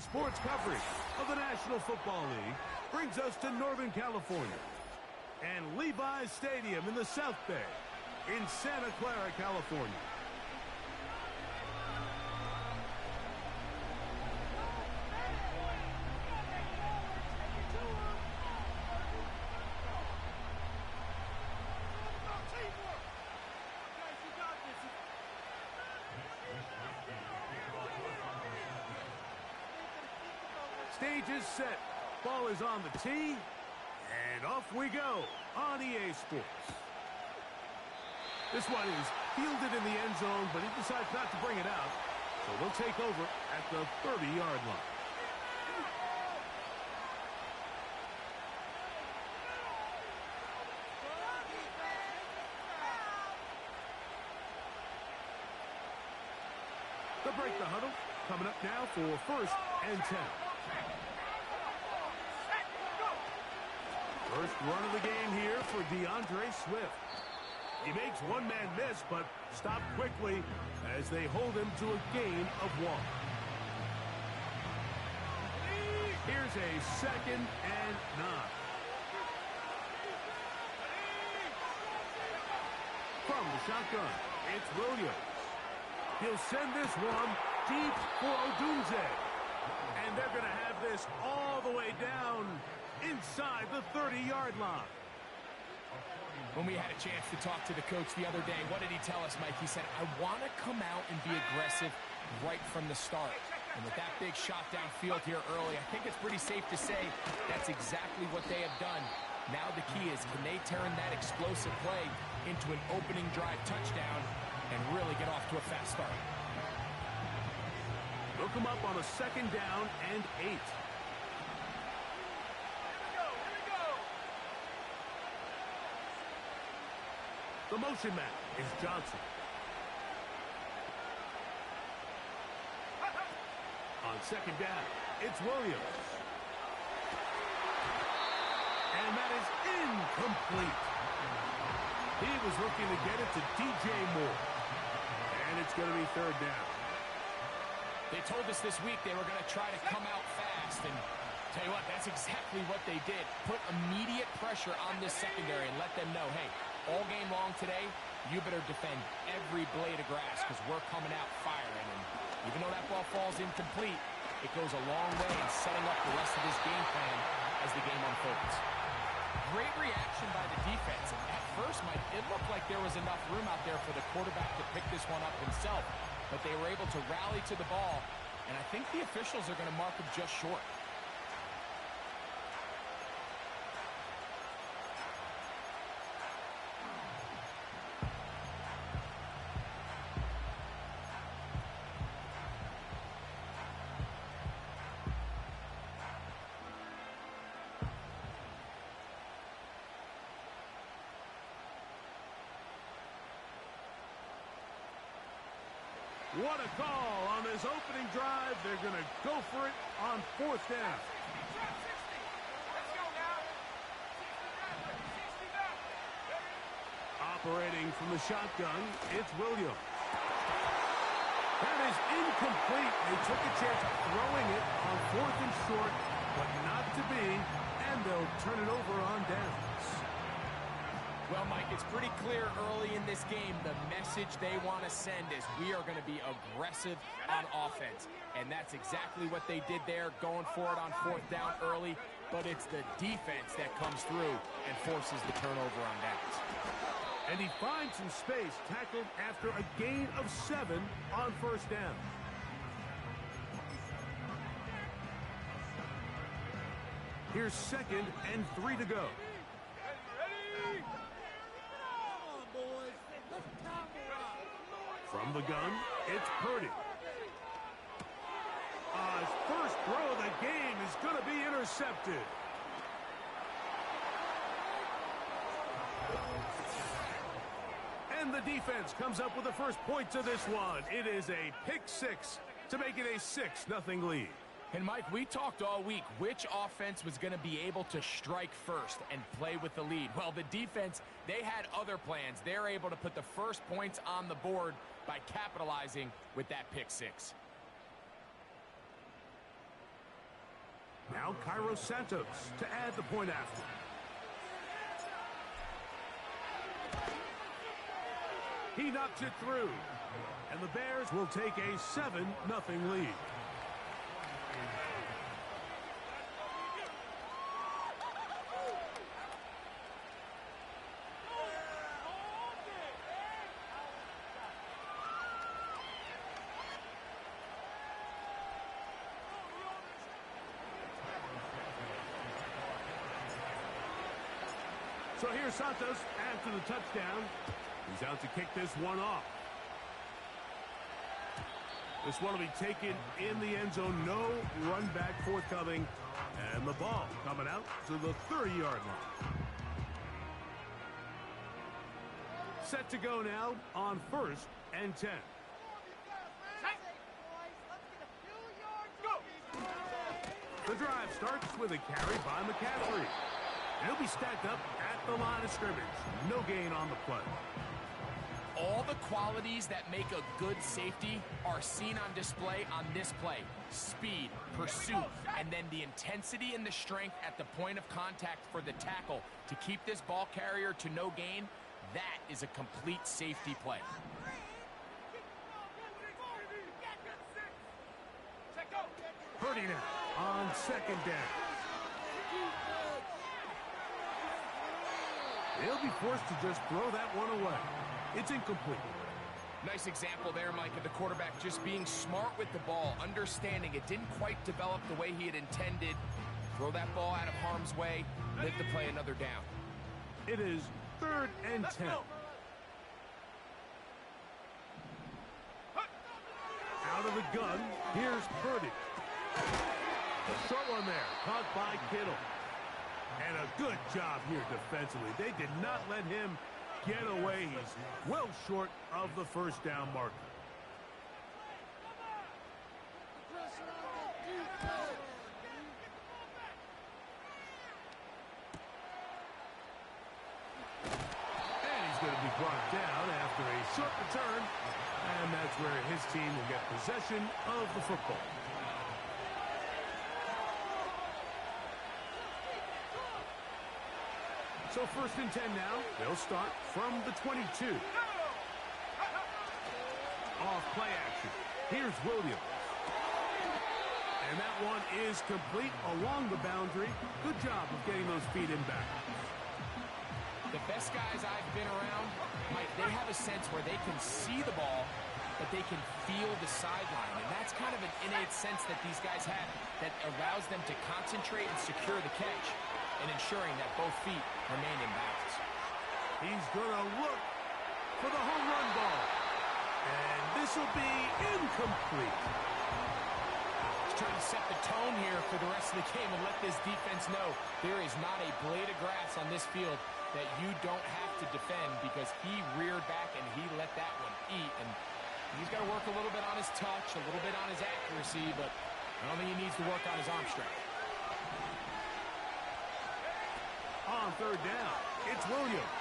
sports coverage of the National Football League brings us to Northern California and Levi's Stadium in the South Bay in Santa Clara, California. Stage is set. Ball is on the tee. And off we go on EA Sports. This one is fielded in the end zone, but he decides not to bring it out. So they'll take over at the 30-yard line. They'll break the huddle. Coming up now for 1st and 10. First run of the game here for DeAndre Swift. He makes one man miss, but stopped quickly as they hold him to a gain of 1. Here's a 2nd and 9. From the shotgun, it's Williams. He'll send this one deep for Odunze. And they're going to have this all the way down inside the 30-yard line. When we had a chance to talk to the coach the other day, what did he tell us, Mike? He said, I want to come out and be aggressive right from the start. And with that big shot downfield here early, I think it's pretty safe to say that's exactly what they have done. Now the key is, can they turn that explosive play into an opening drive touchdown and really get off to a fast start? They'll come up on a 2nd down and 8. The motion man is Johnson. On 2nd down, it's Williams. And that is incomplete. He was looking to get it to DJ Moore. And it's going to be 3rd down. They told us this week they were going to try to come out fast, and tell you what, that's exactly what they did. Put immediate pressure on this secondary and let them know, hey, all game long today, you better defend every blade of grass because we're coming out firing. And even though that ball falls incomplete, it goes a long way in setting up the rest of this game plan as the game unfolds. Great reaction by the defense. At first, Mike, it looked like there was enough room out there for the quarterback to pick this one up himself. But they were able to rally to the ball, and I think the officials are going to mark him just short. What a call on this opening drive. They're going to go for it on 4th down. Operating from the shotgun, it's Williams. That is incomplete. They took a chance throwing it on 4th and short, but not to be, and they'll turn it over on downs. Well, Mike, it's pretty clear early in this game the message they want to send is we are going to be aggressive on offense. And that's exactly what they did there, going for it on 4th down early. But it's the defense that comes through and forces the turnover on downs. And he finds some space, tackled after a gain of 7 on 1st down. Here's 2nd and 3 to go. From the gun, it's Purdy. His first throw of the game is going to be intercepted. And the defense comes up with the first points of this one. It is a pick 6 to make it a 6-0 lead. And, Mike, we talked all week which offense was going to be able to strike first and play with the lead. Well, the defense, they had other plans. They're able to put the first points on the board by capitalizing with that pick 6. Now Cairo Santos to add the point after. He knocks it through. And the Bears will take a 7-0 lead. So here's Santos after the touchdown. He's out to kick this one off. This one will be taken in the end zone. No run back forthcoming. And the ball coming out to the 30-yard line. Set to go now on 1st and 10. The drive starts with a carry by McCaffrey. And he'll be stacked up at the line of scrimmage. No gain on the play. All the qualities that make a good safety are seen on display on this play. Speed, pursuit, and then the intensity and the strength at the point of contact for the tackle to keep this ball carrier to no gain. That is a complete safety play. Purdy now on 2nd down. They'll be forced to just throw that one away. It's incomplete. Nice example there, Mike, of the quarterback just being smart with the ball, understanding it didn't quite develop the way he had intended. Throw that ball out of harm's way, live to play another down. It is 3rd and 10. Out of the gun, here's Purdy. Short one there, caught by Kittle. And a good job here defensively. They did not let him get away. He's well short of the 1st down marker. And he's going to be brought down after a short return. And that's where his team will get possession of the football. So 1st and 10 now. They'll start from the 22. Off play action. Here's Williams. And that one is complete along the boundary. Good job of getting those feet in back. The best guys I've been around, Mike, they have a sense where they can see the ball, but they can feel the sideline. And that's kind of an innate sense that these guys have that allows them to concentrate and secure the catch and ensuring that both feet remain in bounds. He's going to look for the home run ball. And this will be incomplete. He's trying to set the tone here for the rest of the game and let this defense know there is not a blade of grass on this field that you don't have to defend, because he reared back and he let that one eat. And he's got to work a little bit on his touch, a little bit on his accuracy, but I don't think he needs to work on his arm strength. On 3rd down, it's Williams.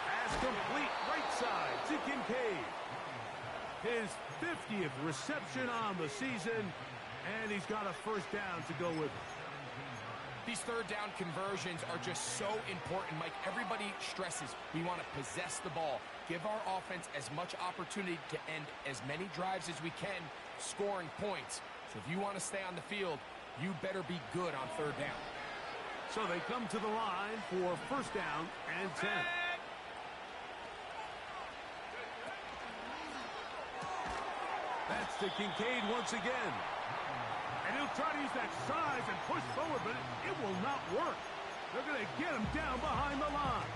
Pass complete, right side to Kincaid. His 50th reception on the season, and he's got a 1st down to go with it. These 3rd down conversions are just so important, Mike. Everybody stresses we want to possess the ball, give our offense as much opportunity to end as many drives as we can, scoring points. So if you want to stay on the field, you better be good on 3rd down. So they come to the line for 1st down and 10. That's to Kincaid once again. And he'll try to use that size and push forward, but it will not work. They're going to get him down behind the line.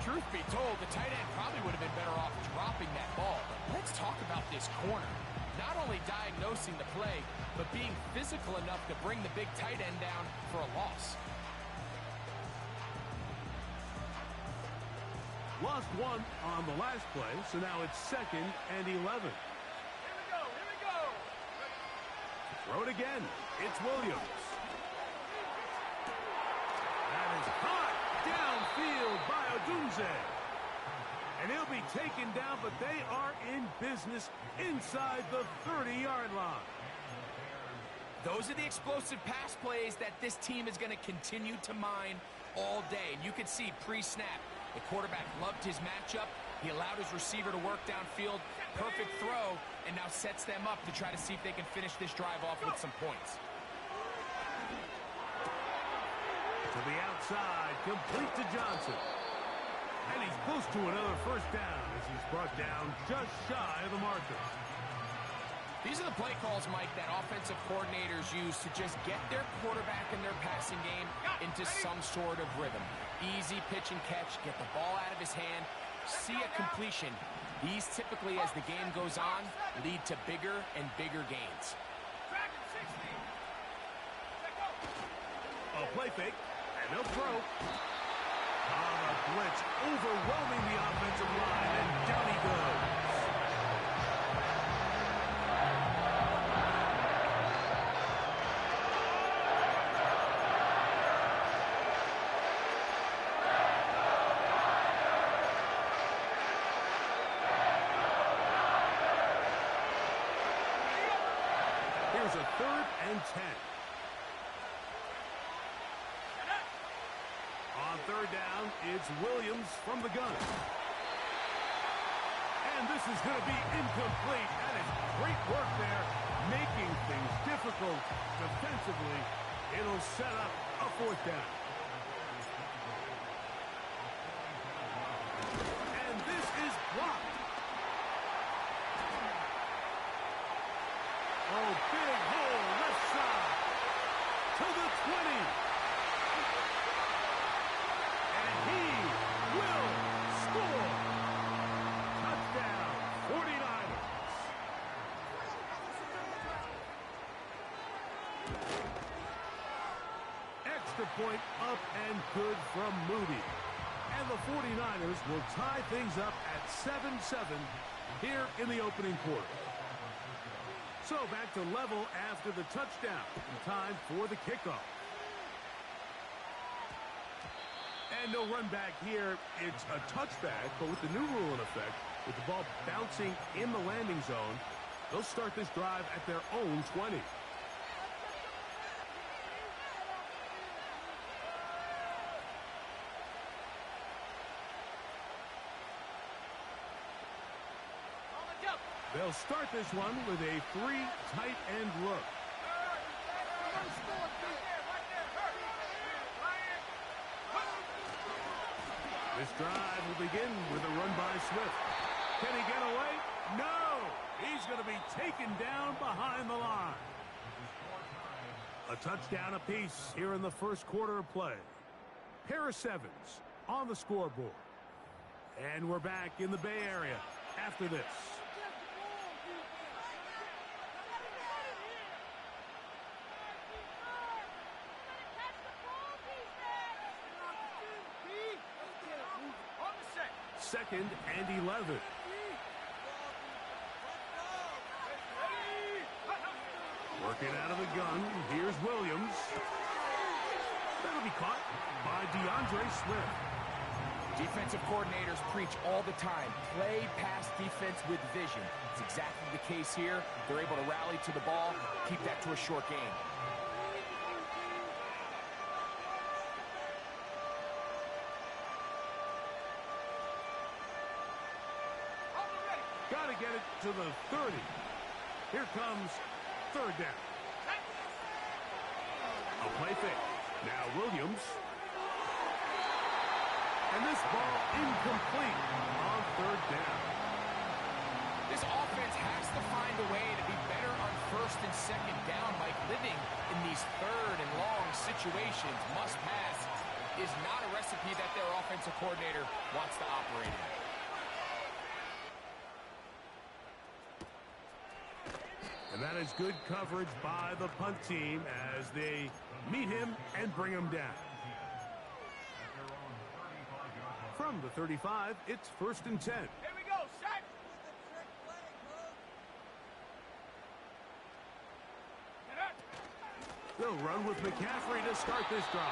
Truth be told, the tight end probably would have been better off dropping that ball. But let's talk about this corner. Not only diagnosing the play, but being physical enough to bring the big tight end down for a loss. Lost one on the last play, so now it's 2nd and 11. Here we go. Throw it again. It's Williams. That is caught downfield by Odunze. And he'll be taken down, but they are in business inside the 30-yard line. Those are the explosive pass plays that this team is going to continue to mine all day. And you can see pre-snap, the quarterback loved his matchup. He allowed his receiver to work downfield. Perfect throw, and now sets them up to try to see if they can finish this drive off with some points. To the outside, complete to Johnson. And he's close to another first down as he's brought down just shy of the marker. These are the play calls, Mike, that offensive coordinators use to just get their quarterback and their passing game into some sort of rhythm. Easy pitch and catch, get the ball out of his hand, see a completion. These typically, as the game goes on, lead to bigger and bigger gains. A play fake, and they'll throw. On a blitz, overwhelming the offensive line, and down he goes. Here's a 3rd and 10. On 3rd down, it's Williams from the gun. And this is going to be incomplete. That is great work there, making things difficult defensively. It'll set up a 4th down. And this is blocked. Oh, big hole left side to the 20. And he will score. Touchdown, 49ers. Extra point up and good from Moody. And the 49ers will tie things up at 7-7 here in the opening quarter. So back to level after the touchdown. Time for the kickoff. And no run back here. It's a touchback, but with the new rule in effect, with the ball bouncing in the landing zone, they'll start this drive at their own 20. They'll start this one with a 3 tight end look. This drive will begin with a run by Swift. Can he get away? No! He's going to be taken down behind the line. A touchdown apiece here in the first quarter of play. Pair of 7s on the scoreboard. And we're back in the Bay Area after this. Second and 11. Working out of the gun. Here's Williams. That'll be caught by DeAndre Swift. Defensive coordinators preach all the time. Play pass defense with vision. It's exactly the case here. They're able to rally to the ball, keep that to a short game. Got to get it to the 30. Here comes 3rd down. A play fake. Now Williams. And this ball incomplete on 3rd down. This offense has to find a way to be better on 1st and 2nd down. Like living in these 3rd and long situations, must pass, is not a recipe that their offensive coordinator wants to operate in. And that is good coverage by the punt team as they meet him and bring him down. From the 35, it's 1st and 10. Here we go, set. They'll run with McCaffrey to start this drive.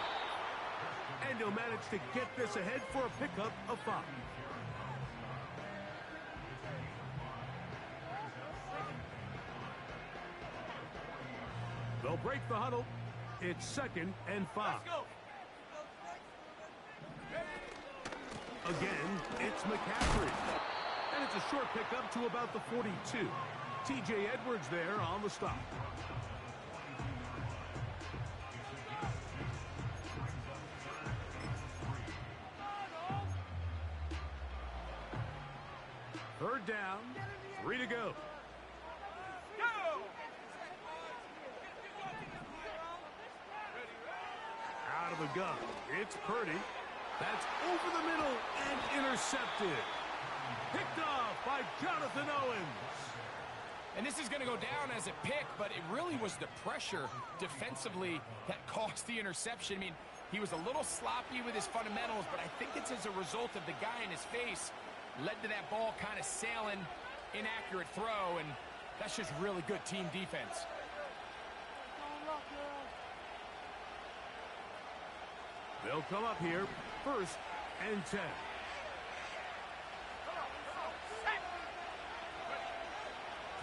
And he'll manage to get this ahead for a pickup of 5. The They'll break the huddle. It's 2nd and 5. Let's go. Again, it's McCaffrey. And it's a short pickup to about the 42. T.J. Edwards there on the stop. Third down, 3 to go. Out of the gun, it's Purdy. That's over the middle and intercepted. Picked off by Jonathan Owens. And this is going to go down as a pick, but it really was the pressure defensively that caused the interception. I mean, he was a little sloppy with his fundamentals, but I think it's as a result of the guy in his face led to that ball kind of sailing, inaccurate throw, and that's just really good team defense. They'll come up here, 1st and 10.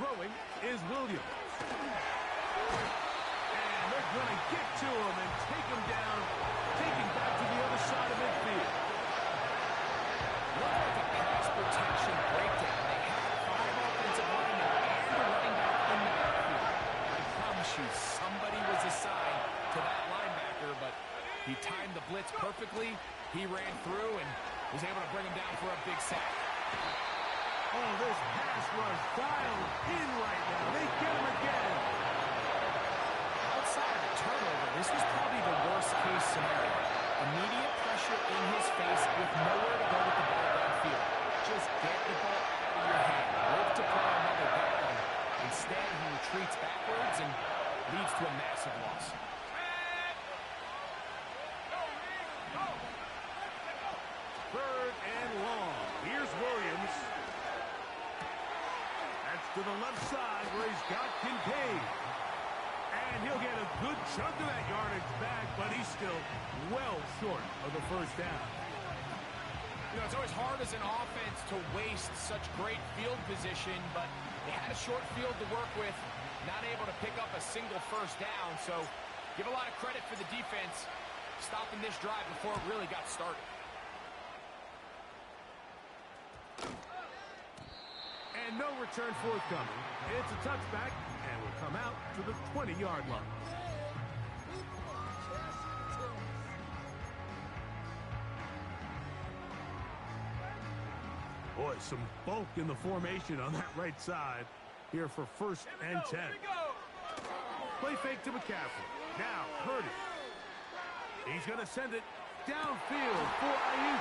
Throwing is Williams. And they're going to get to him and take him down, taking back to the other side of midfield. Look at the pass protection breakdown. They had 5 offensive linemen and a running back in the backfield. I promise you, somebody was assigned to that linebacker, but he timed the blitz perfectly. He ran through and was able to bring him down for a big sack. Oh, this pass rush dialed in right now. They get him again. Outside of the turnover, this was probably the worst-case scenario. Immediate pressure in his face with nowhere to go with the ball downfield. Just get the ball out of your hand. Look to play another down. Instead, he retreats backwards and leads to a massive loss. 3rd and long. Here's Williams. That's to the left side where he's got Kincaid. And he'll get a good chunk of that yardage back, but he's still well short of the 1st down. You know, it's always hard as an offense to waste such great field position, but they had a short field to work with, not able to pick up a single 1st down. So give a lot of credit for the defense stopping this drive before it really got started. And no return forthcoming. It's a touchback and will come out to the 20-yard line. Boy, some bulk in the formation on that right side here for 1st and 10. Play fake to McCaffrey. Now, Purdy. He's going to send it downfield for Ayuk.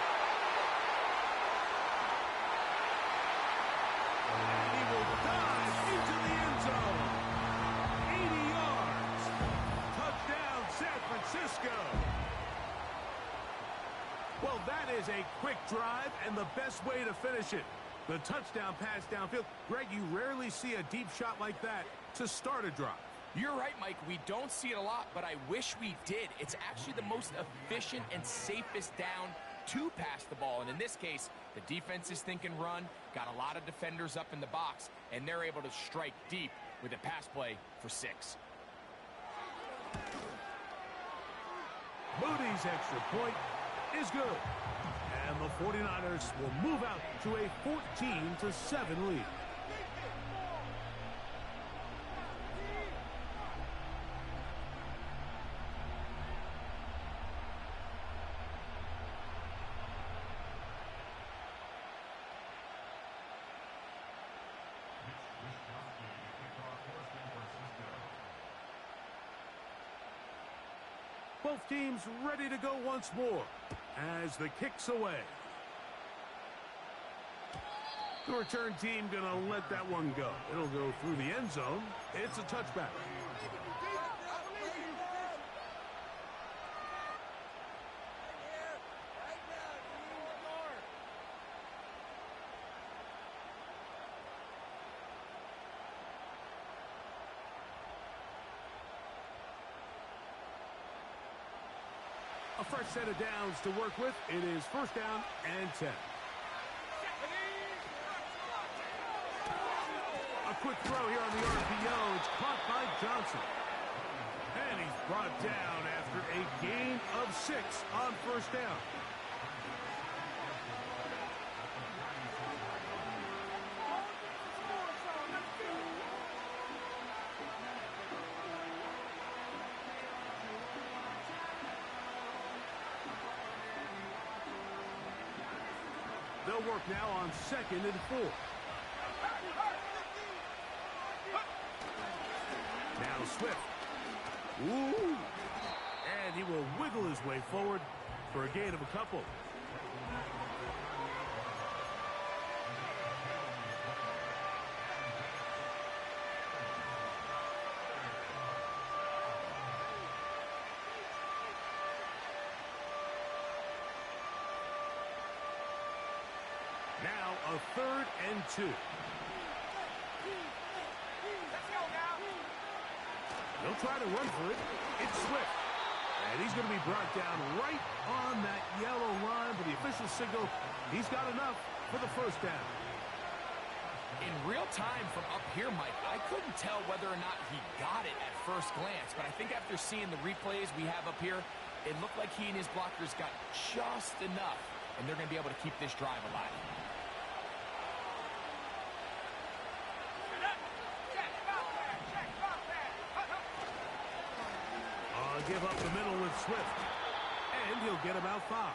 And he will dive into the end zone. 80 yards. Touchdown, San Francisco. Well, that is a quick drive and the best way to finish it. The touchdown pass downfield. Greg, you rarely see a deep shot like that to start a drive. You're right, Mike. We don't see it a lot, but I wish we did. It's actually the most efficient and safest down to pass the ball. And in this case, the defense is thinking run, got a lot of defenders up in the box, and they're able to strike deep with a pass play for 6. Moody's extra point is good. And the 49ers will move out to a 14-7 lead. Both teams ready to go once more as the kick's away. The return team going to let that one go. It'll go through the end zone. It's a touchback. A fresh set of downs to work with. It is 1st down and 10. A quick throw here on the RPO. It's caught by Johnson. Brought down after a gain of 6 on first down. They'll work now on 2nd and 4. Now Swift. Ooh. And he will wiggle his way forward for a gain of a couple. Now a 3rd and 2. Let's go now. They'll try to run for it. It's Swift. And he's going to be brought down right on that yellow line, but the official signal, he's got enough for the first down. In real time from up here, Mike, I couldn't tell whether or not he got it at first glance, but I think after seeing the replays we have up here, it looked like he and his blockers got just enough, and they're going to be able to keep this drive alive. Give up the middle with Swift, and he'll get about 5.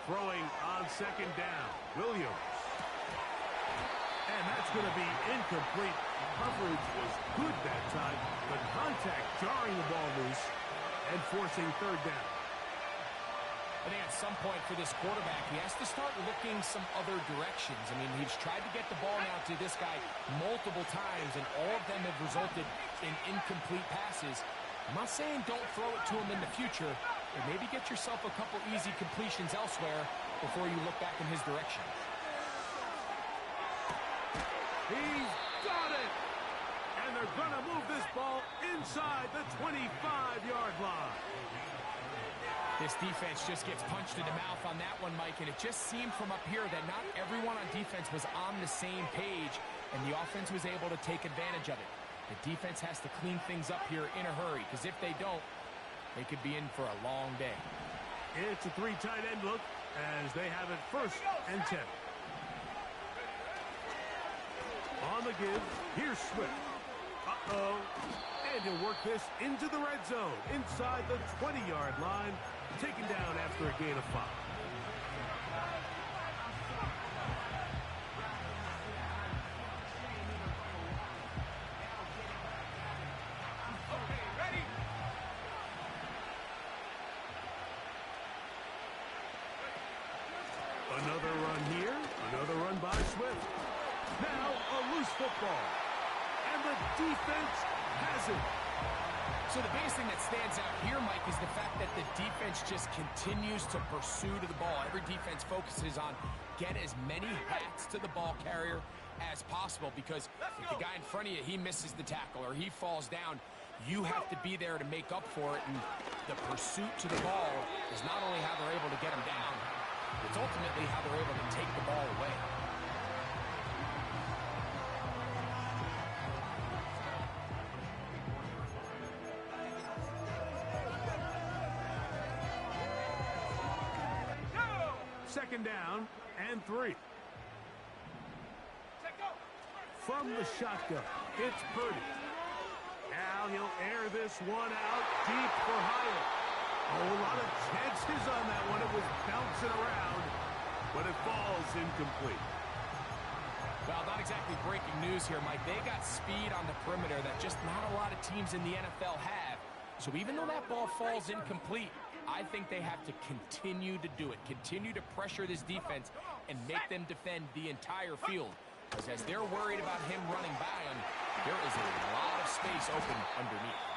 Throwing on 2nd down, Williams. And that's going to be incomplete. Coverage was good that time, but contact jarring the ball loose and forcing 3rd down. I think at some point for this quarterback, he has to start looking some other directions. I mean, he's tried to get the ball now to this guy multiple times, and all of them have resulted in incomplete passes. I'm not saying don't throw it to him in the future, but maybe get yourself a couple easy completions elsewhere before you look back in his direction. He's got it! And they're going to move this ball inside the 25-yard line. This defense just gets punched in the mouth on that one, Mike, and it just seemed from up here that not everyone on defense was on the same page, and the offense was able to take advantage of it. The defense has to clean things up here in a hurry, because if they don't, they could be in for a long day. It's a 3 tight end look as they have it 1st and 10. On the give, here's Swift. Uh-oh. And he'll work this into the red zone, inside the 20-yard line, taken down after a gain of 5. Another run here, another run by Swift. Now a loose football, and the defense has it. So the biggest thing that stands out here, Mike, is the fact that the defense just continues to pursue to the ball. Every defense focuses on get as many hats to the ball carrier as possible, because if the guy in front of you, he misses the tackle or he falls down, you have to be there to make up for it, and the pursuit to the ball is not only how they're able to get him down, it's ultimately how they're able to take the ball away. Second down and 3. From the shotgun, it's Purdy. Now he'll air this one out deep for Hyatt. Oh, a lot of chances on that one. It was bouncing around, but it falls incomplete. Well, not exactly breaking news here, Mike. They got speed on the perimeter that just not a lot of teams in the NFL have. So even though that ball falls incomplete, I think they have to continue to do it. Continue to pressure this defense and make them defend the entire field. because as they're worried about him running by him, there is a lot of space open underneath.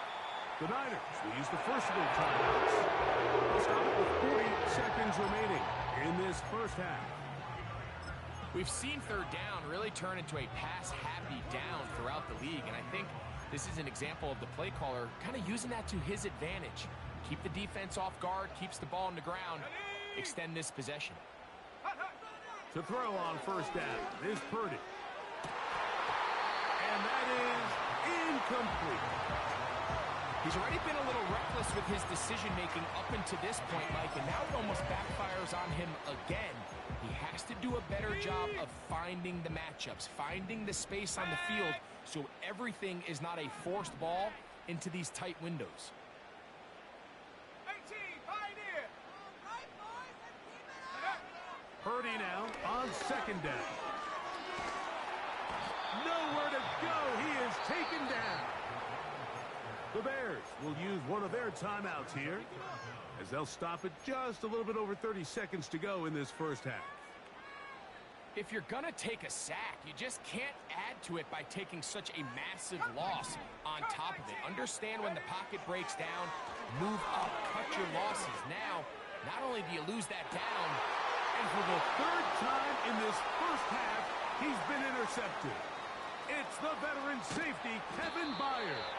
The Niners will use the first of their timeouts. They'll stop it with 40 seconds remaining in this first half. We've seen third down really turn into a pass-happy down throughout the league, and I think this is an example of the play caller kind of using that to his advantage. Keep the defense off guard, keeps the ball on the ground, extend this possession. To throw on first down is Purdy. And that is incomplete. He's already been a little reckless with his decision-making up until this point, Mike, and now it almost backfires on him again. He has to do a better job of finding the matchups, finding the space on the field, so everything is not a forced ball into these tight windows. Purdy now on second down. Nowhere to go. He is taken down. The Bears will use one of their timeouts here as they'll stop it just a little bit over 30 seconds to go in this first half. If you're going to take a sack, you just can't add to it by taking such a massive loss on top of it. Understand when the pocket breaks down, move up, cut your losses. Now, not only do you lose that down, and for the third time in this first half, he's been intercepted. It's the veteran safety, Kevin Byers.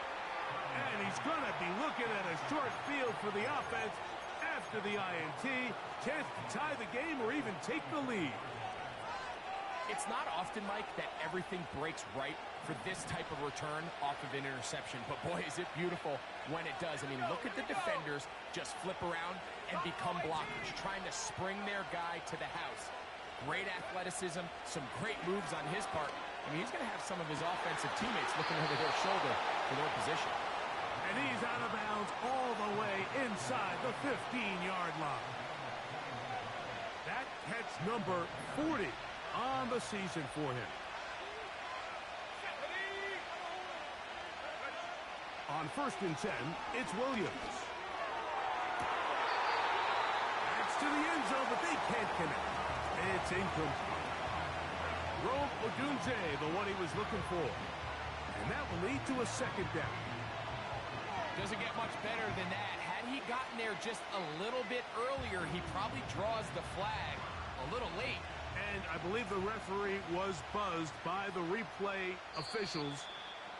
And he's going to be looking at a short field for the offense after the INT. Chance to tie the game or even take the lead. It's not often, Mike, that everything breaks right for this type of return off of an interception. But, boy, is it beautiful when it does. I mean, look at the defenders just flip around and become blockers, trying to spring their guy to the house. Great athleticism, some great moves on his part. I mean, he's going to have some of his offensive teammates looking over their shoulder for their position. And he's out of bounds all the way inside the 15-yard line. That catch number 40 on the season for him. On 1st and 10, it's Williams. That's to the end zone, but they can't connect. It's incomplete. Rome Odunze, the one he was looking for. And that will lead to a second down. Doesn't get much better than that. Had he gotten there just a little bit earlier, he probably draws the flag a little late. And I believe the referee was buzzed by the replay officials,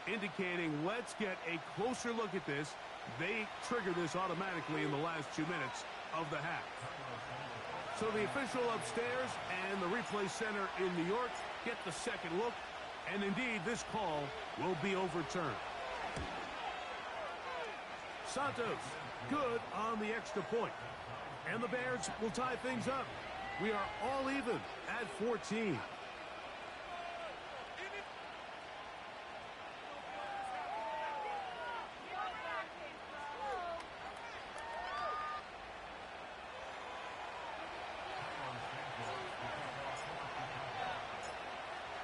indicating let's get a closer look at this. They trigger this automatically in the last 2 minutes of the half. So the official upstairs and the replay center in New York get the second look, and indeed this call will be overturned. Santos, good on the extra point. And the Bears will tie things up. We are all even at 14.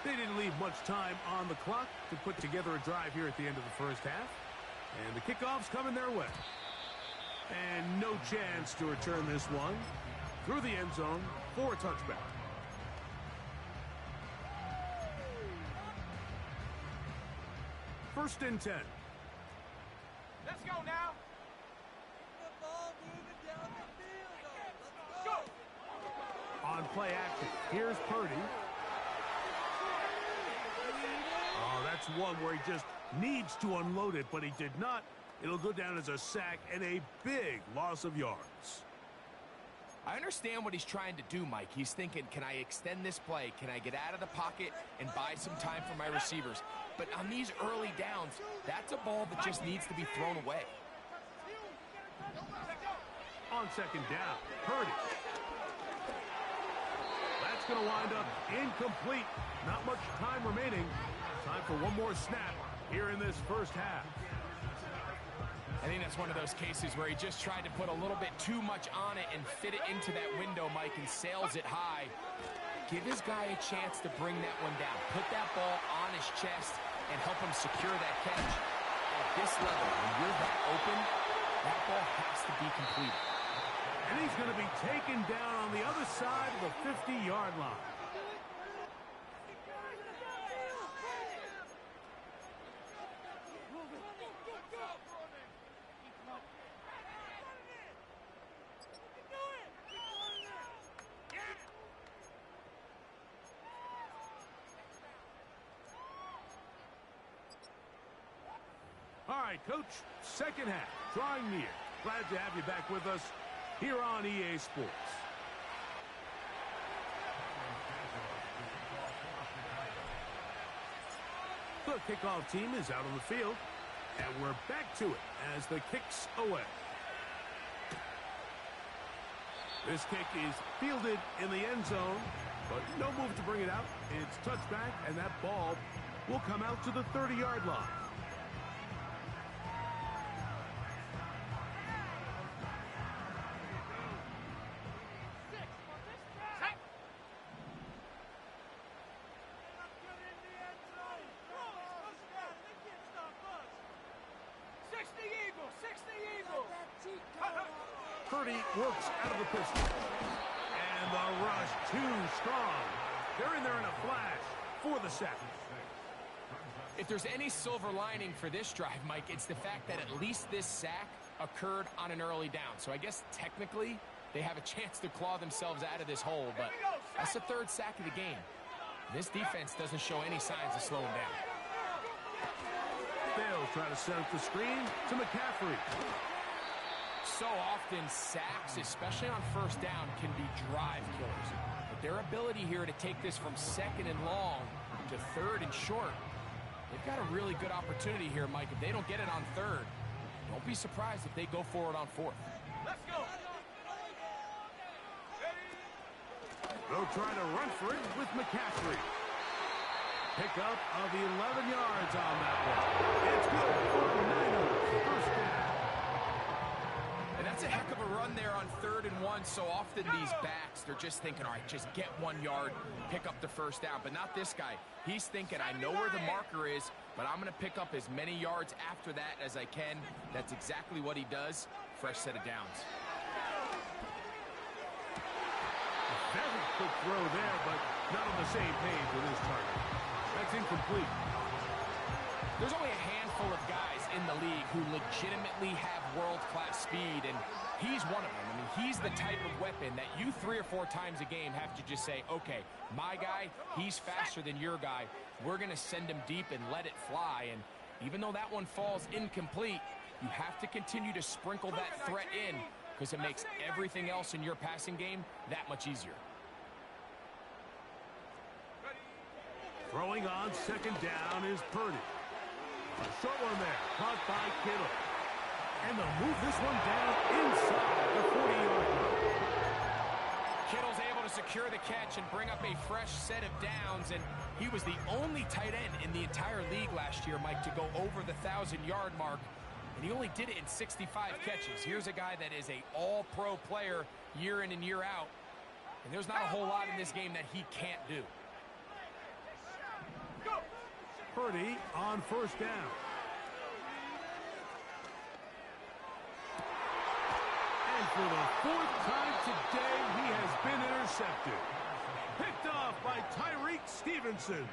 They didn't leave much time on the clock to put together a drive here at the end of the first half. And the kickoff's coming their way. And no chance to return this one through the end zone for a touchback. First and 10. Let's go now. The ball moving down the field. Let's go. On play action, here's Purdy. Oh, that's one where he just needs to unload it, but he did not. It'll go down as a sack and a big loss of yards. I understand what he's trying to do, Mike. He's thinking, can I extend this play? Can I get out of the pocket and buy some time for my receivers? But on these early downs, that's a ball that just needs to be thrown away. On second down, Purdy. That's going to wind up incomplete. Not much time remaining. Time for one more snap here in this first half. I think that's one of those cases where he just tried to put a little bit too much on it and fit it into that window, Mike, and sails it high. Give his guy a chance to bring that one down. Put that ball on his chest and help him secure that catch. At this level, when you're that open, that ball has to be completed. And he's going to be taken down on the other side of the 50-yard line. right, Coach, second half, drawing near. Glad to have you back with us here on EA Sports. The kickoff team is out on the field, and we're back to it as the kick's away. This kick is fielded in the end zone, but no move to bring it out. It's touchback, and that ball will come out to the 30-yard line. Purdy works out of the pistol. And the rush too strong. They're in there in a flash for the sack. If there's any silver lining for this drive, Mike, it's the fact that at least this sack occurred on an early down. So I guess technically they have a chance to claw themselves out of this hole, but that's the third sack of the game. This defense doesn't show any signs of slowing down. They'll try to set up the screen to McCaffrey. So often sacks, especially on first down, can be drive killers. But their ability here to take this from second and long to third and short, they've got a really good opportunity here, Mike. If they don't get it on third, don't be surprised if they go for it on fourth. Let's go. They'll try to run for it with McCaffrey. Pickup of 11 yards on that one. It's good for the Niners. First down. And that's a heck of a run there on 3rd and 1. So often these backs, they're just thinking, all right, just get 1 yard, pick up the first down. But not this guy. He's thinking, I know where the marker is, but I'm going to pick up as many yards after that as I can. That's exactly what he does. Fresh set of downs. Very quick throw there, but not on the same page with his target. That's incomplete. There's only a handful of guys in the league who legitimately have world-class speed, and he's one of them. I mean, he's the type of weapon that you 3 or 4 times a game have to just say, okay, my guy, he's faster than your guy. We're going to send him deep and let it fly. And even though that one falls incomplete, you have to continue to sprinkle that threat in because it makes everything else in your passing game that much easier. Throwing on second down is Purdy. A short one there, caught by Kittle. And they'll move this one down inside the 40-yard line. Kittle's able to secure the catch and bring up a fresh set of downs, and he was the only tight end in the entire league last year, Mike, to go over the 1,000-yard mark, and he only did it in 65 catches. Here's a guy that is a all-pro player year in and year out, and there's not a whole lot in this game that he can't do. Purdy on first down. And for the 4th time today, he has been intercepted. Picked off by Tyreek Stevenson.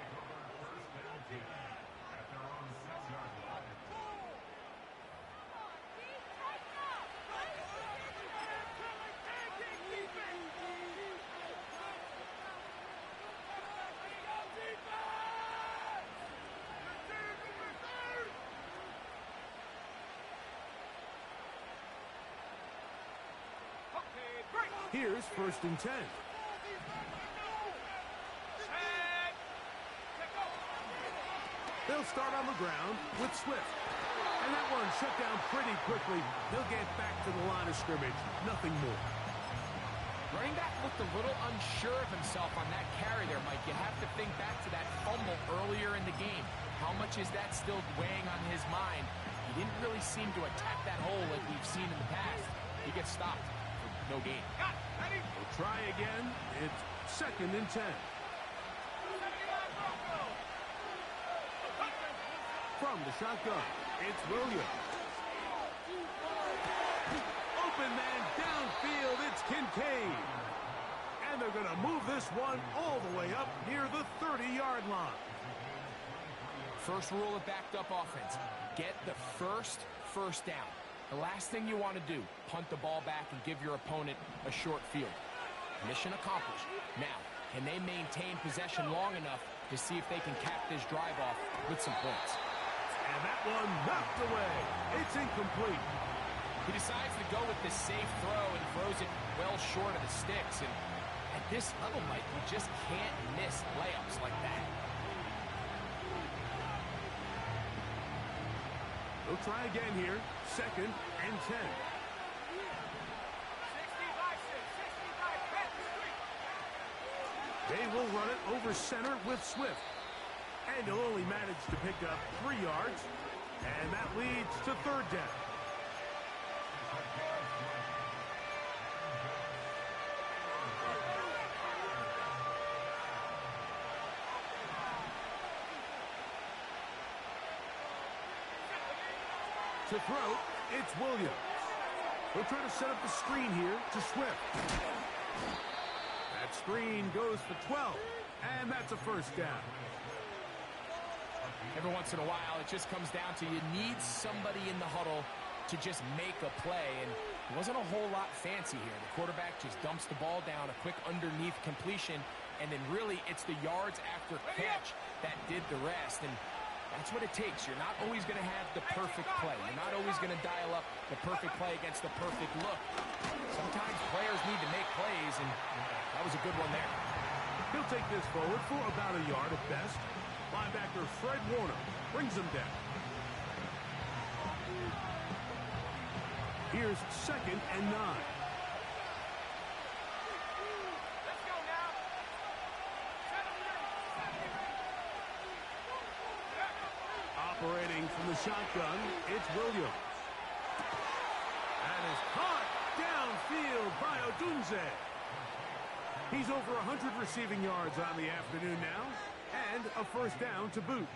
Here's 1st and 10. They'll start on the ground with Swift. And that one shut down pretty quickly. They'll get back to the line of scrimmage. Nothing more. Running back looked a little unsure of himself on that carry there, Mike. You have to think back to that fumble earlier in the game. How much is that still weighing on his mind? He didn't really seem to attack that hole like we've seen in the past. He gets stopped for no gain. We'll try again. It's 2nd and 10. From the shotgun, it's Williams. Open man downfield, it's Kincaid. And they're going to move this one all the way up near the 30-yard line. First rule of backed up offense, get the first down. The last thing you want to do, punt the ball back and give your opponent a short field. Mission accomplished. Now, can they maintain possession long enough to see if they can cap this drive off with some points? And that one knocked away. It's incomplete. He decides to go with the safe throw and throws it well short of the sticks. And at this level, Mike, you just can't miss layups like that. They'll try again here. 2nd and 10. 60 by 6, 60 by 10. They will run it over center with Swift. And he'll only manage to pick up 3 yards. And that leads to 3rd down. To throw, it's Williams. They'll try to set up the screen here to Swift. That screen goes for 12, and that's a 1st down. Every once in a while, it just comes down to you need somebody in the huddle to just make a play, and it wasn't a whole lot fancy here. The quarterback just dumps the ball down, a quick underneath completion, and then really it's the yards after catch that did the rest. And that's what it takes. You're not always going to have the perfect play. You're not always going to dial up the perfect play against the perfect look. Sometimes players need to make plays, and that was a good one there. He'll take this forward for about a yard at best. Linebacker Fred Warner brings him down. Here's 2nd and 9. Let's go now. 73. Operating from the shotgun, it's Williams. And is caught downfield by Odunze. He's over 100 receiving yards on the afternoon now, and a 1st down to boot.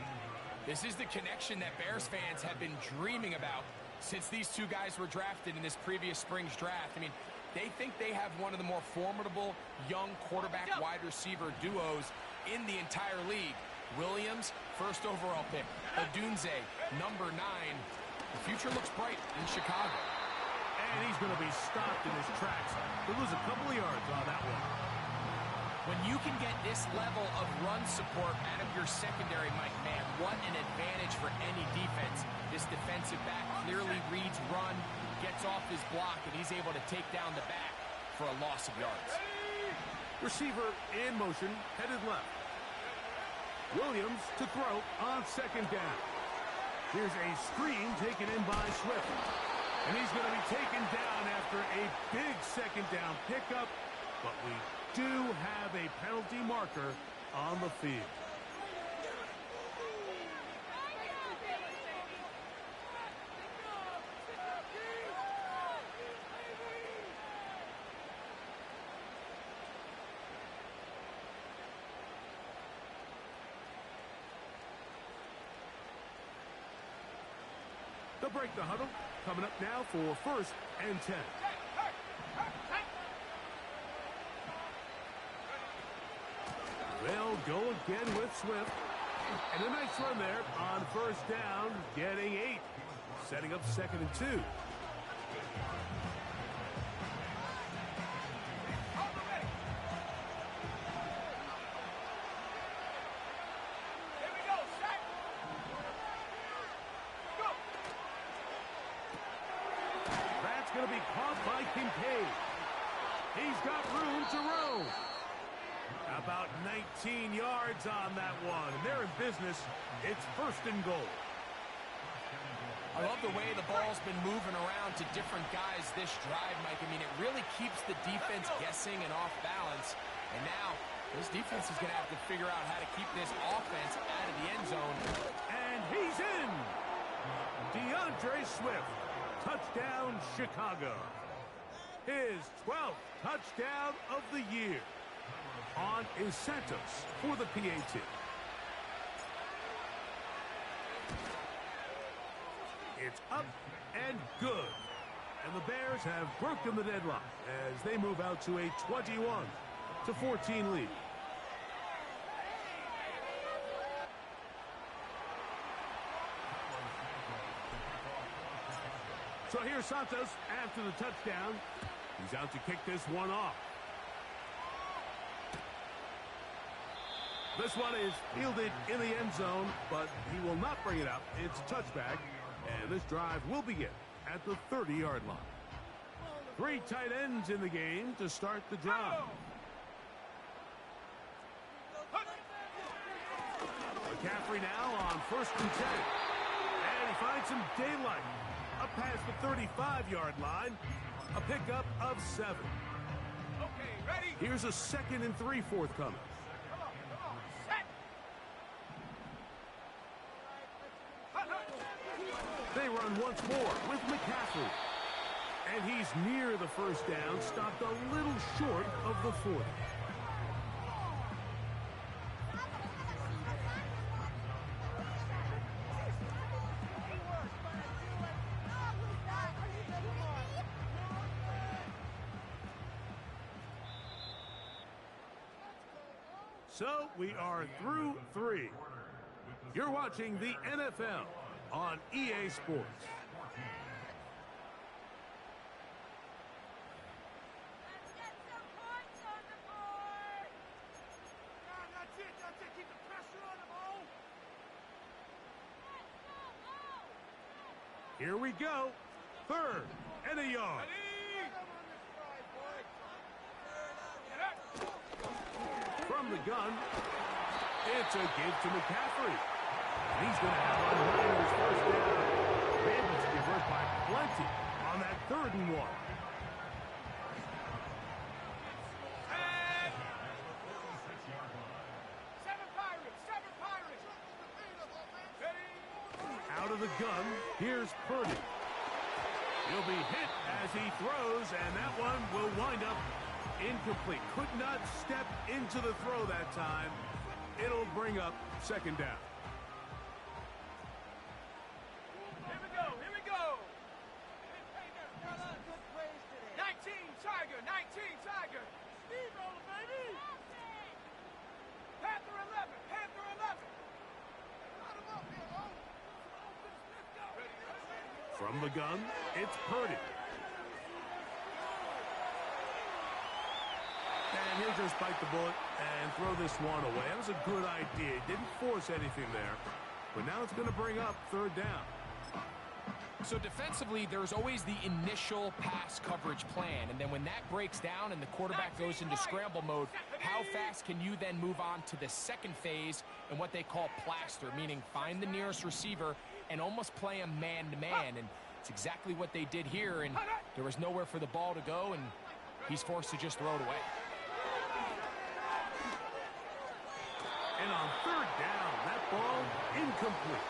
This is the connection that Bears fans have been dreaming about since these two guys were drafted in this previous spring's draft. I mean, they think they have one of the more formidable young quarterback-wide receiver duos in the entire league. Williams, 1st overall pick. Odunze, number 9. The future looks bright in Chicago. And he's going to be stopped in his tracks. He'll lose a couple of yards on that one. When you can get this level of run support out of your secondary, Mike, man, what an advantage for any defense. This defensive back clearly reads run, gets off his block, and he's able to take down the back for a loss of yards. Receiver in motion, headed left. Williams to throw on 2nd down. Here's a screen taken in by Swift. And he's going to be taken down after a big 2nd down pickup, but we do have a penalty marker on the field. They'll break the huddle. Coming up now for 1st and 10. They'll go again with Swift. And a nice run there on 1st down, getting 8. Setting up 2nd and 2. That's going to be caught by Kincaid. He's got room to roam. About 19 yards on that one. They're in business. It's 1st and goal. I love the way the ball's been moving around to different guys this drive, Mike. I mean, it really keeps the defense guessing and off balance. And now, this defense is going to have to figure out how to keep this offense out of the end zone. And he's in! DeAndre Swift. Touchdown, Chicago. His 12th touchdown of the year. On is Santos for the PAT. It's up and good. And the Bears have broken the deadlock as they move out to a 21-14 lead. So here's Santos after the touchdown. He's out to kick this one off. This one is fielded in the end zone, but he will not bring it up. It's a touchback, and this drive will begin at the 30-yard line. 3 tight ends in the game to start the drive. McCaffrey now on 1st and 10. And he finds some daylight. Up past the 35-yard line. A pickup of 7. Okay, ready? Here's a 2nd and 3 forthcoming. Come on, set. They run once more with McCaffrey. And he's near the 1st down, stopped a little short of the 40. So we are through 3. You're watching the NFL on EA Sports. Here we go. 3rd and a yard. From the gun, it's a give to McCaffrey. And he's going to have one his 1st down. Able to convert by plenty on that 3rd and 1. Out of the gun, here's Purdy. He'll be hit as he throws, and that one will wind up incomplete. Could not step into the throw that time. It'll bring up 2nd down. Here we go, here we go. 19 Tiger, 19 Tiger. Steamroller, baby. Panther 11, Panther 11. From the gun, it's Purdy. And he'll just bite the bullet and throw this one away. That was a good idea. Didn't force anything there. But now it's going to bring up 3rd down. So defensively, there's always the initial pass coverage plan. And then when that breaks down and the quarterback goes into scramble mode, how fast can you then move on to the 2nd phase and what they call plaster, meaning find the nearest receiver and almost play him man-to-man. And it's exactly what they did here. And there was nowhere for the ball to go, and he's forced to just throw it away. And on 3rd down, that ball incomplete.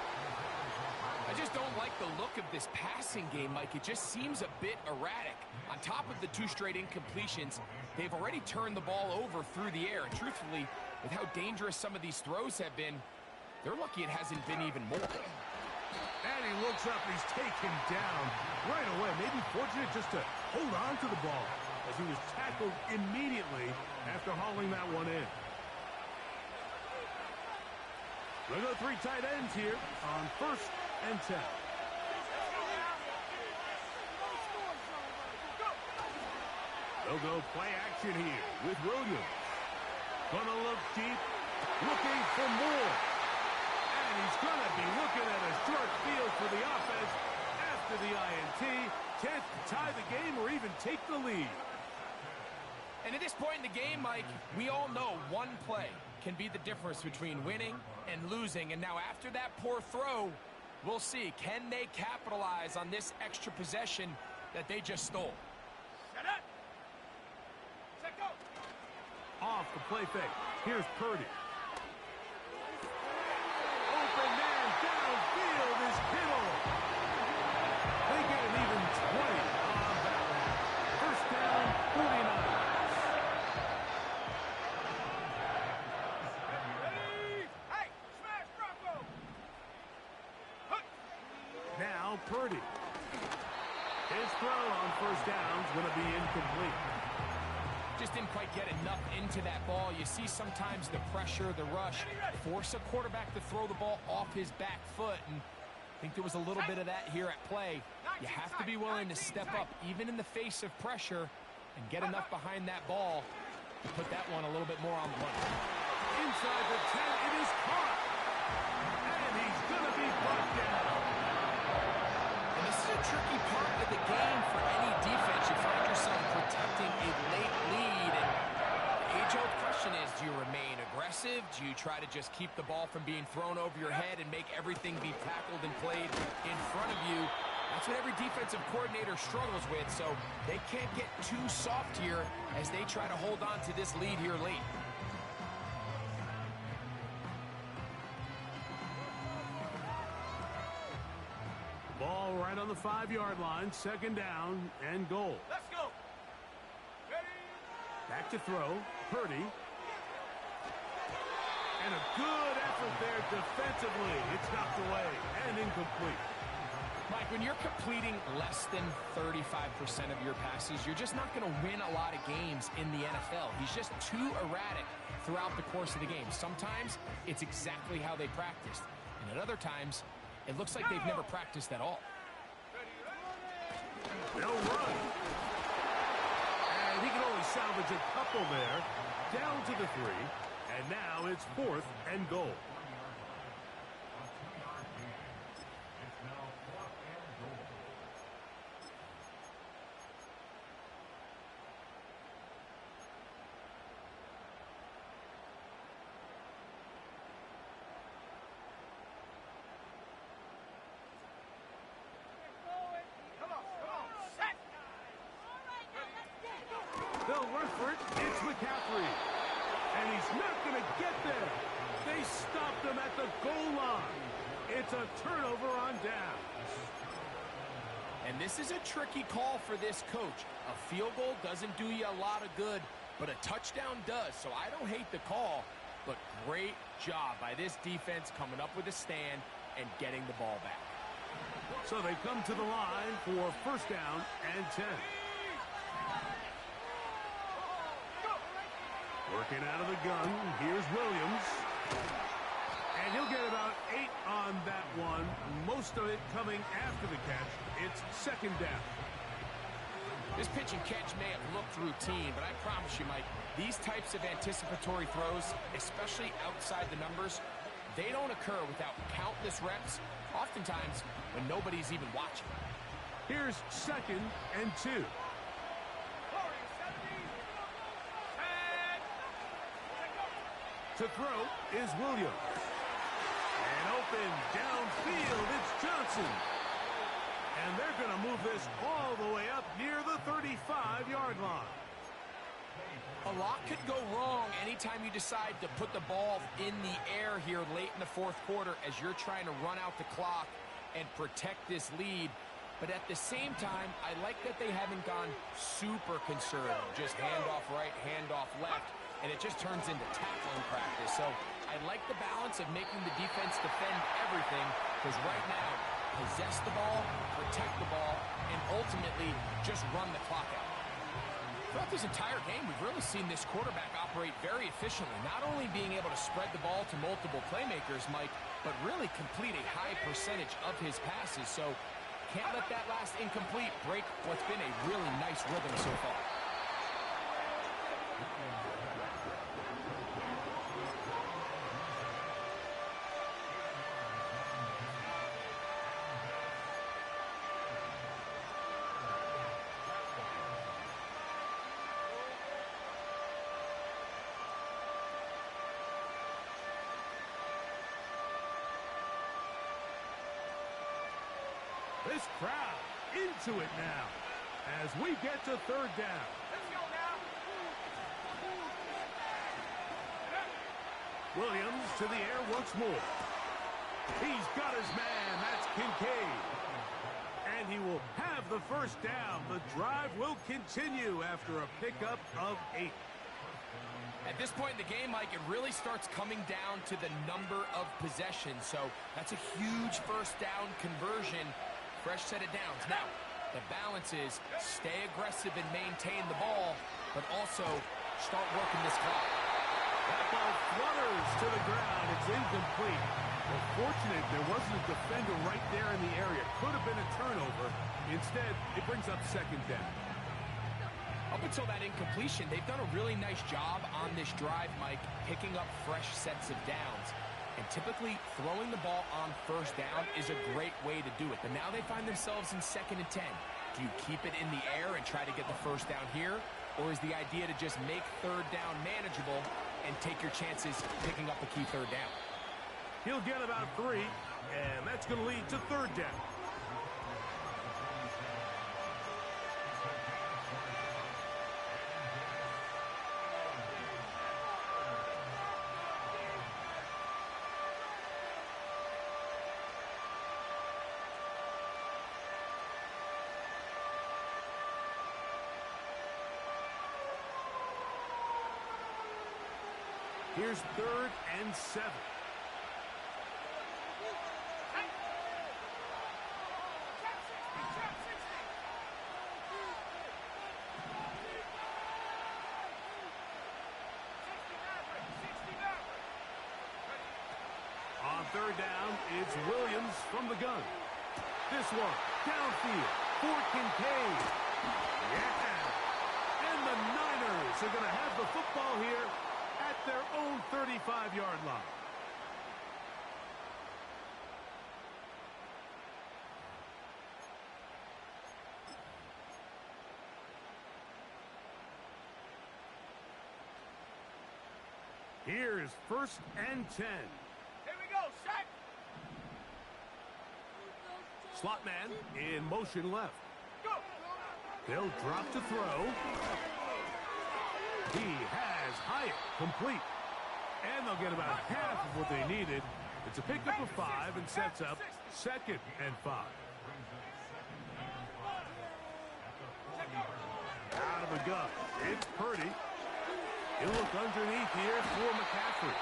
I just don't like the look of this passing game, Mike. It just seems a bit erratic. On top of the 2 straight incompletions, they've already turned the ball over through the air. And truthfully, with how dangerous some of these throws have been, they're lucky it hasn't been even more. And he looks up, he's taken down right away. Maybe fortunate just to hold on to the ball as he was tackled immediately after hauling that one in. We'll go 3 tight ends here on 1st and 10. They'll go play action here with Williams. Gonna look deep, looking for more. And he's gonna be looking at a short field for the offense after the INT. Chance to tie the game or even take the lead. And at this point in the game, Mike, we all know one play can be the difference between winning and losing. And now after that poor throw, we'll see, can they capitalize on this extra possession that they just stole? Set up. Set go. Off the play fake. Here's Purdy. Open man downfield is Kittle. They get an even 20 on that one. 1st down, 49. Now Purdy. His throw on 1st down is going to be incomplete. Just didn't quite get enough into that ball. You see sometimes the pressure, the rush, force a quarterback to throw the ball off his back foot. And I think there was a little bit of that here at play. You have to be willing to step up, even in the face of pressure, and get enough behind that ball to put that one a little bit more on the money. inside the 10. It is caught. And he's going to be brought down. And this is a tricky part of the game for any defense. You find yourself protecting a late lead. And the age-old question is, do you remain aggressive? Do you try to just keep the ball from being thrown over your head and make everything be tackled and played in front of you? That's what every defensive coordinator struggles with, so they can't get too soft here as they try to hold on to this lead here late. Ball right on the 5-yard line, second down and goal. Let's go. Ready? Back to throw, Purdy. And a good effort there defensively. It's knocked away and incomplete. Mike, when you're completing less than 35% of your passes, you're just not going to win a lot of games in the NFL. He's just too erratic throughout the course of the game. Sometimes it's exactly how they practiced. And at other times, it looks like they've never practiced at all. They'll run. And he can only salvage a couple there. Down to the 3. And now it's 4th and goal. They'll run for it. It's McCaffrey. And he's not going to get there. They stopped him at the goal line. It's a turnover on down. And this is a tricky call for this coach. A field goal doesn't do you a lot of good, but a touchdown does. So I don't hate the call, but great job by this defense coming up with a stand and getting the ball back. So they come to the line for first down and 10. Working out of the gun, here's Williams. And he'll get about 8 on that one. Most of it coming after the catch. It's second down. This pitch and catch may have looked routine, but I promise you, Mike, these types of anticipatory throws, especially outside the numbers, they don't occur without countless reps, oftentimes when nobody's even watching. Here's second and 2. To throw is Williams. And open downfield, it's Johnson. And they're going to move this all the way up near the 35-yard line. A lot could go wrong anytime you decide to put the ball in the air here late in the fourth quarter as you're trying to run out the clock and protect this lead. But at the same time, I like that they haven't gone super conservative. Just handoff right, handoff left, and it just turns into tackling practice. So I like the balance of making the defense defend everything, because right now, possess the ball, protect the ball, and ultimately just run the clock out. Throughout this entire game, we've really seen this quarterback operate very efficiently, not only being able to spread the ball to multiple playmakers, Mike, but really complete a high percentage of his passes. So can't let that last incomplete break what's been a really nice rhythm so far. This crowd into it now as we get to third down. Let's go now. Williams to the air once more. He's got his man. That's Kincaid. And he will have the first down. The drive will continue after a pickup of 8. At this point in the game, Mike, it really starts coming down to the number of possessions. So that's a huge first down conversion. Fresh set of downs. Now, the balance is stay aggressive and maintain the ball, but also start working this clock. That ball flutters to the ground. It's incomplete. Well, fortunate there wasn't a defender right there in the area. Could have been a turnover. Instead, it brings up second down. Up until that incompletion, they've done a really nice job on this drive, Mike, picking up fresh sets of downs. And typically, throwing the ball on first down is a great way to do it. But now they find themselves in 2nd and 10. Do you keep it in the air and try to get the first down here? Or is the idea to just make 3rd down manageable and take your chances picking up a key 3rd down? He'll get about 3, and that's going to lead to 3rd down. Here's 3rd and 7. On 3rd down, it's Williams from the gun. This one, downfield, for Kincaid. Yeah! And the Niners are going to have the football here at their own 35-yard line. Here's 1st and 10. Here we go, set. Slot man in motion left. Go. They'll drop to throw. He has Hyatt complete. And they'll get about half of what they needed. It's a pickup of 5 and sets up 2nd and 5. Out of the gun. It's Purdy. He'll look underneath here for McCaffrey.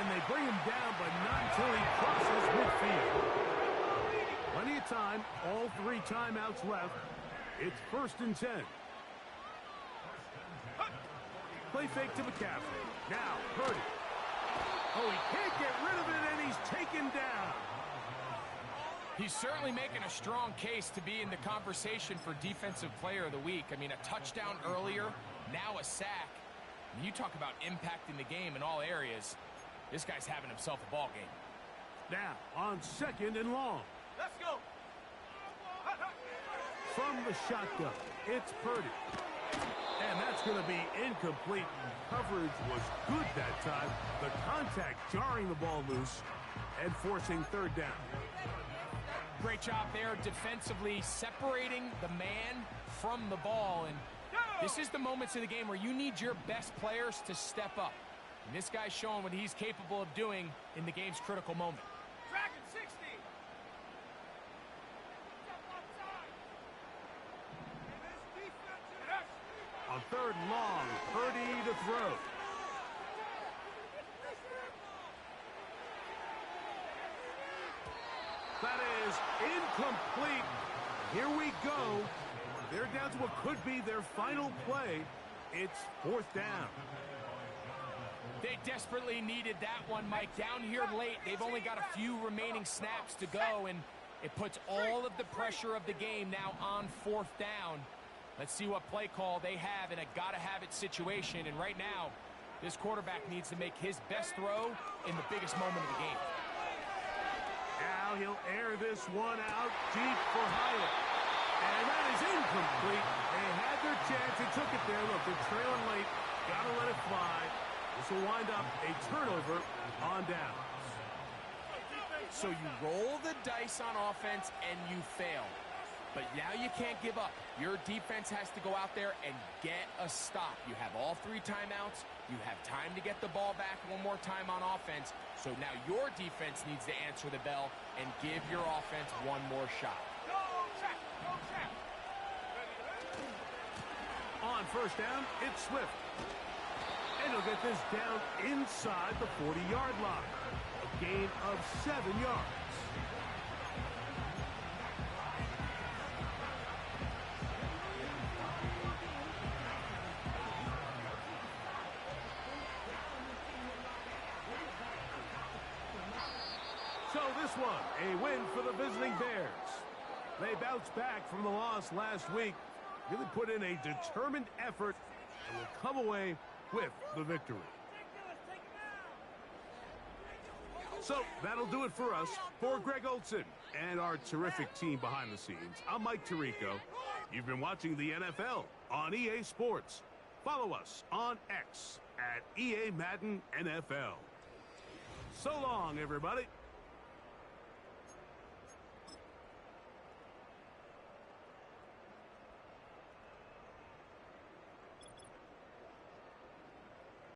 And they bring him down, but not until he crosses midfield. Plenty of time. All 3 timeouts left. It's 1st and 10. Play fake to McCaffrey. Now, Purdy. Oh, he can't get rid of it, and he's taken down. He's certainly making a strong case to be in the conversation for Defensive Player of the Week. I mean, a touchdown earlier, now a sack. I mean, you talk about impacting the game in all areas. This guy's having himself a ball game. Now, on 2nd and long. Let's go. From the shotgun, it's Purdy. And that's going to be incomplete. Coverage was good that time. The contact jarring the ball loose and forcing 3rd down. Great job there defensively, separating the man from the ball. And this is the moments of the game where you need your best players to step up. And this guy's showing what he's capable of doing in the game's critical moment. Dragon 60. On 3rd and long, Purdy to throw. That is incomplete. Here we go. They're down to what could be their final play. It's 4th down. They desperately needed that one, Mike. Down here late, they've only got a few remaining snaps to go, and it puts all of the pressure of the game now on 4th down. Let's see what play call they have in a gotta-have-it situation. And right now, this quarterback needs to make his best throw in the biggest moment of the game. Now he'll air this one out deep for Hyatt. And that is incomplete. They had their chance. They took it there. Look, they're trailing late. Gotta let it fly. This will wind up a turnover on downs. So you roll the dice on offense and you fail. But now you can't give up. Your defense has to go out there and get a stop. You have all 3 timeouts. You have time to get the ball back one more time on offense. So now your defense needs to answer the bell and give your offense one more shot. Go, check. Go, check. On 1st down, it's Swift. And he'll get this down inside the 40-yard line. A gain of 7 yards. So this one, a win for the visiting Bears. They bounced back from the loss last week, really put in a determined effort and will come away with the victory. So that'll do it for us. For Greg Olson and our terrific team behind the scenes, I'm Mike Tirico. You've been watching the NFL on EA Sports. Follow us on X at EA Madden NFL. So long, everybody.